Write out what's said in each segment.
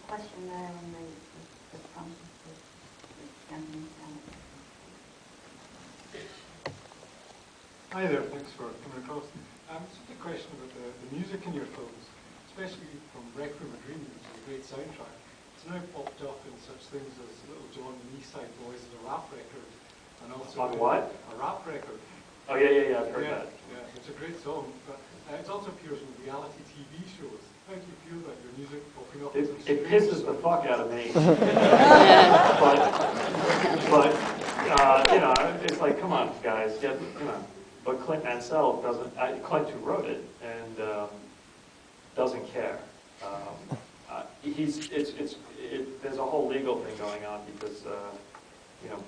question there on the front of the gentleman down there. Hi there, thanks for coming across. Just a question about the music in your films, especially from Requiem for a Dream, which is a great soundtrack. It's now popped up in such things as Little John and East Side Boys as a rap record, and also on what? A rap record. Oh yeah, I've heard that. Yeah, it's a great song, but it also appears in reality TV shows. How do you feel about your music popping up? It pisses the fuck out of me. but you know, it's like, come on, guys, get, you know. But Clint Mansell doesn't. Clint, who wrote it, and doesn't care. There's a whole legal thing going on because you know,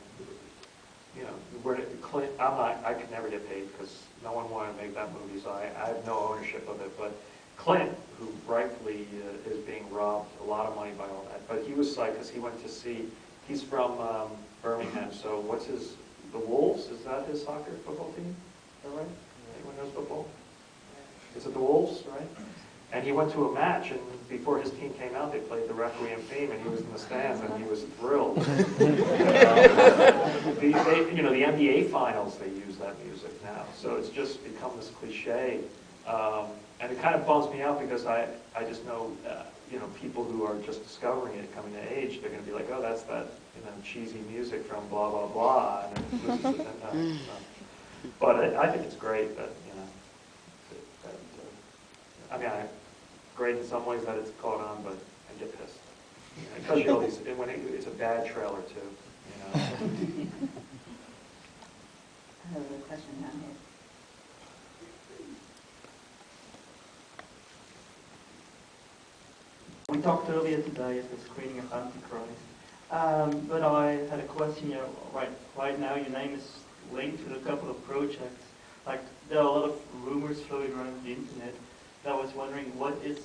Clint. I could never get paid because no one wanted to make that movie, so I have no ownership of it. But Clint, who rightfully is being robbed a lot of money by all that, but he was psyched because he went to see. He's from Birmingham, so what's his? The Wolves? Is that his soccer football team? Is that right? Anyone knows football? Is it the Wolves, right? And he went to a match, and before his team came out, they played the Requiem theme, and he was in the stands, and he was thrilled. You know, the NBA finals, they use that music now, so it's just become this cliche. And it kind of bums me out because I just know, you know, people who are just discovering it, coming to age, they're going to be like, oh, that's that, you know, cheesy music from blah, blah, blah. And but I think it's great that, you know, I mean, great in some ways that it's caught on, but I get pissed. Especially all these, when it's a bad trailer too, you know. I have a question down here. We talked earlier today at the screening of Antichrist, but I had a question. You know, right now your name is linked to a couple of projects. Like there are a lot of rumors floating around the internet. And I was wondering, what is,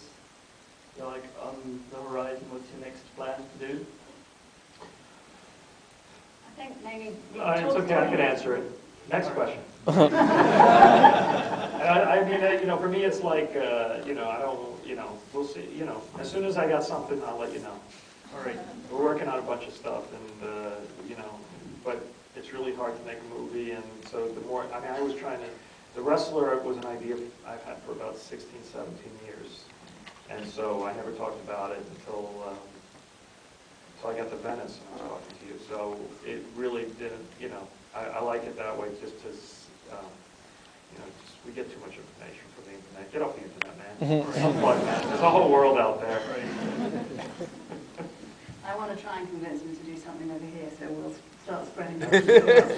you know, like on the horizon? What's your next plan to do? I think maybe. It's okay. I can answer it. Next question. I mean, you know, for me, it's like, you know, I don't, you know, we'll see. You know, as soon as I got something, I'll let you know. All right. We're working on a bunch of stuff, and you know, but it's really hard to make a movie, and so the more, I mean, I was trying to. The Wrestler was an idea I've had for about 16, 17 years, and so I never talked about it until I got to Venice and I was talking to you. So it really didn't, you know. I like it that way, just to, you know, we get too much information from the internet. Get off the internet, man. Unplug, man. There's a whole world out there. I want to try and convince them to do something over here, so we'll start spreading the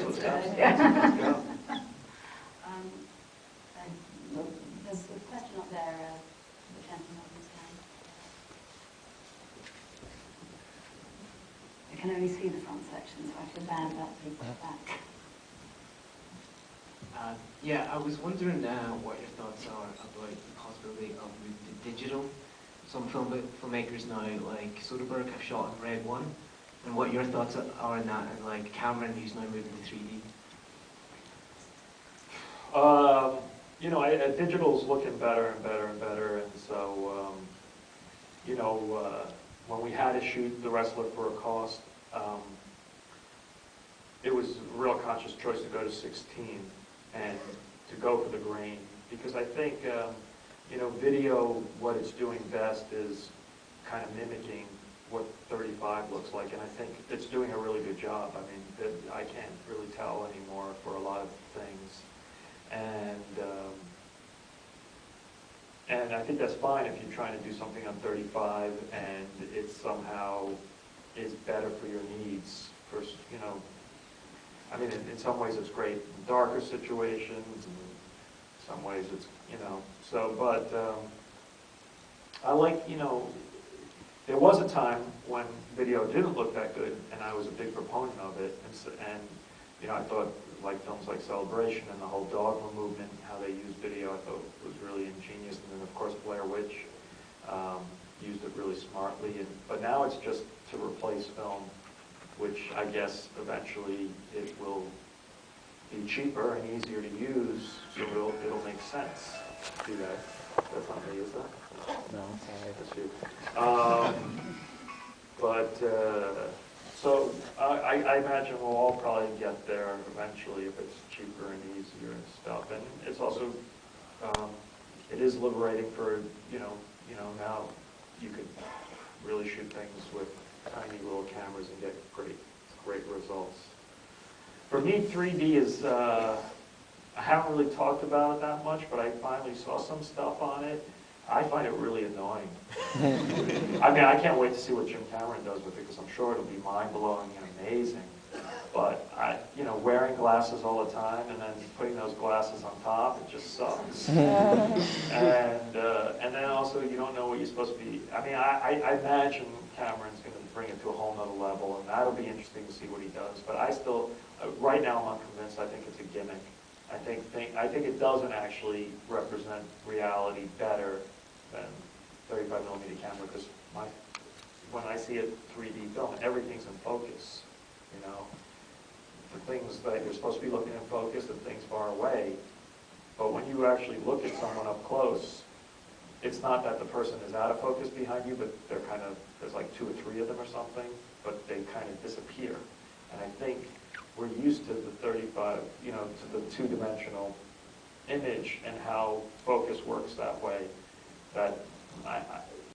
instead. Yeah. There's a question up there, the gentleman on his hand. I can only see the front section, so I feel bad about people back. Yeah, I was wondering what your thoughts are about the possibility of moving to digital. Some filmmakers now, like Soderbergh, have shot in Red 1, and what your thoughts are on that, and like Cameron, who's now moving to 3D. You know, digital's looking better and better and better, and so, you know, when we had to shoot The Wrestler for a cost, it was a real conscious choice to go to 16 and to go for the grain, because I think, you know, video, what it's doing best is kind of mimicking what 35 looks like, and I think it's doing a really good job. I mean, I can't really tell anymore for a lot of things. And I think that's fine if you're trying to do something on 35 and it somehow is better for your needs. For, you know, I mean, in some ways it's great in darker situations, and in some ways it's, you know, so, but I like, you know, there was a time when video didn't look that good, and I was a big proponent of it, and you know, I thought, like films like Celebration and the whole Dogma movement, how they used video, I thought was really ingenious. And then, of course, Blair Witch used it really smartly. But now it's just to replace film, which I guess eventually it will be cheaper and easier to use, so it'll make sense to do that. That's not me, is that? No, sorry. That's you. But, so I imagine we'll all probably get there eventually if it's cheaper and easier and stuff. And it's also, it is liberating for, now you could really shoot things with tiny little cameras and get great results. For me, 3D is, I haven't really talked about it that much, but I finally saw some stuff on it. I find it really annoying. I mean, I can't wait to see what Jim Cameron does with it, because I'm sure it'll be mind-blowing and amazing. But wearing glasses all the time and then putting those glasses on top, it just sucks. And then also you don't know what you're supposed to be. I mean, I imagine Cameron's going to bring it to a whole nother level, and that'll be interesting to see what he does. But I still, right now, I'm unconvinced. I think it's a gimmick. I think it doesn't actually represent reality better than 35 millimeter camera, because when I see a 3D film, everything's in focus. The things that you're supposed to be looking in focus and things far away. But when you actually look at someone up close, it's not that the person is out of focus behind you, but they're kind of, there's like 2 or 3 of them or something, but they kind of disappear. And I think we're used to the 35, to the 2-dimensional image and how focus works that way, that